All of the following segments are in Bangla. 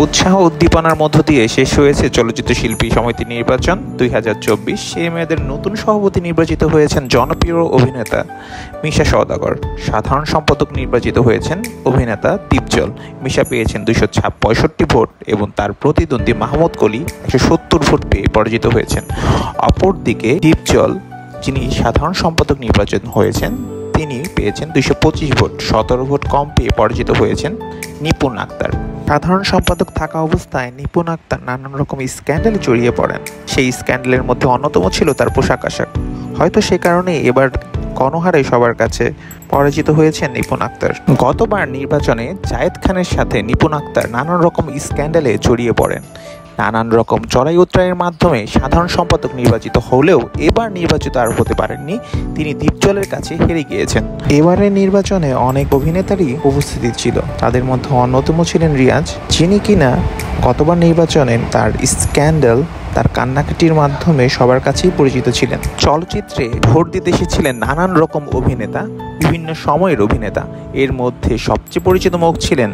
উৎসাহ উদ্দীপনার মধ্য দিয়ে শেষ হয়েছে চলচ্চিত্র শিল্পী সমিতি নির্বাচন 2024। সেই মেয়াদের নতুন সভাপতি নির্বাচিত হয়েছেন জনপ্রিয় অভিনেতা মিশা সওদাগর। সাধারণ সম্পাদক নির্বাচিত হয়েছেন অভিনেতা দীপজল। মিশা পেয়েছেন 265 ভোট এবং তার প্রতিদ্বন্দ্বী মাহমুদ কলি 170 ভোট পেয়ে পরাজিত হয়েছেন। অপরদিকে দীপজল, যিনি সাধারণ সম্পাদক নির্বাচন হয়েছেন, তিনি পেয়েছেন 225 ভোট। 17 ভোট কম পেয়ে পরাজিত হয়েছেন নিপুণ আক্তার। সাধারণ সম্পাদক থাকা অবস্থায় নিপুণ আক্তার নানান রকম স্ক্যান্ডালে জড়িয়ে পড়েন। সেই স্ক্যান্ডালের মধ্যে অন্যতম ছিল তার পোশাক আশাক। হয়তো সে কারণে এবার গণহারে সবার কাছে পরাজিত হয়েছেন নিপুণ আক্তার। গতবার নির্বাচনে জায়েদ খানের সাথে নিপুণ আক্তার নানান রকম স্ক্যান্ডালে জড়িয়ে পড়েন। নানান রকম চড়াই উতরাইয়ের মাধ্যমে সাধারণ সম্পাদক নির্বাচিত হলেও এবার নির্বাচিত আর হতে পারেননি। তিনি দীপজলের কাছে হেরে গিয়েছেন। এবারের নির্বাচনে অনেক অভিনেতারই উপস্থিতি ছিল। তাদের মধ্যে অন্যতম ছিলেন রিয়াজ, যিনি কিনা গতবার নির্বাচনে তার স্ক্যান্ডাল, তার কান্নাকাটির মাধ্যমে সবার কাছেই পরিচিত ছিলেন। চলচ্চিত্রে ভোট দিতে এসেছিলেন নানান রকম অভিনেতা, বিভিন্ন সময়ের অভিনেতা। এর মধ্যে সবচেয়ে পরিচিত মুখ ছিলেন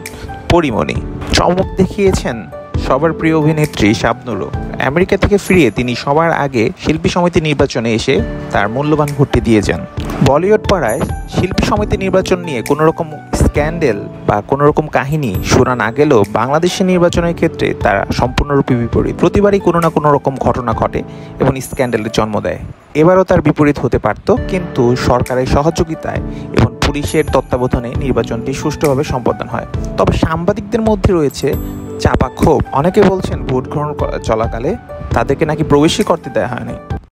পরীমণি। চমক দেখিয়েছেন সবার প্রিয় অভিনেত্রী শাবনূরও। আমেরিকা থেকে ফিরে তিনি সবার আগে শিল্পী সমিতি নির্বাচনে এসে তার মূল্যবান ভোটটি দিয়ে যান। বলিউড পাড়ায় শিল্পী সমিতি নির্বাচন নিয়ে কোনো রকম স্ক্যান্ডেল বা কোনো রকম কাহিনী শোনা না গেলেও বাংলাদেশের নির্বাচনের ক্ষেত্রে তারা সম্পূর্ণরূপে বিপরীত। প্রতিবারই কোনো না কোনো রকম ঘটনা ঘটে এবং স্ক্যান্ডেলের জন্ম দেয়। এবারও তার বিপরীত হতে পারত, কিন্তু সরকারের সহযোগিতায় এবং পুলিশের তত্ত্বাবধানে নির্বাচনটি সুষ্ঠুভাবে সম্পন্ন হয়। তবে সাংবাদিকদের মধ্যে রয়েছে চাপা ক্ষোভ। অনেকে বলছেন ভোট গ্রহণ চলাকালে তাদেরকে নাকি প্রবেশই করতে দেওয়া হয়নি।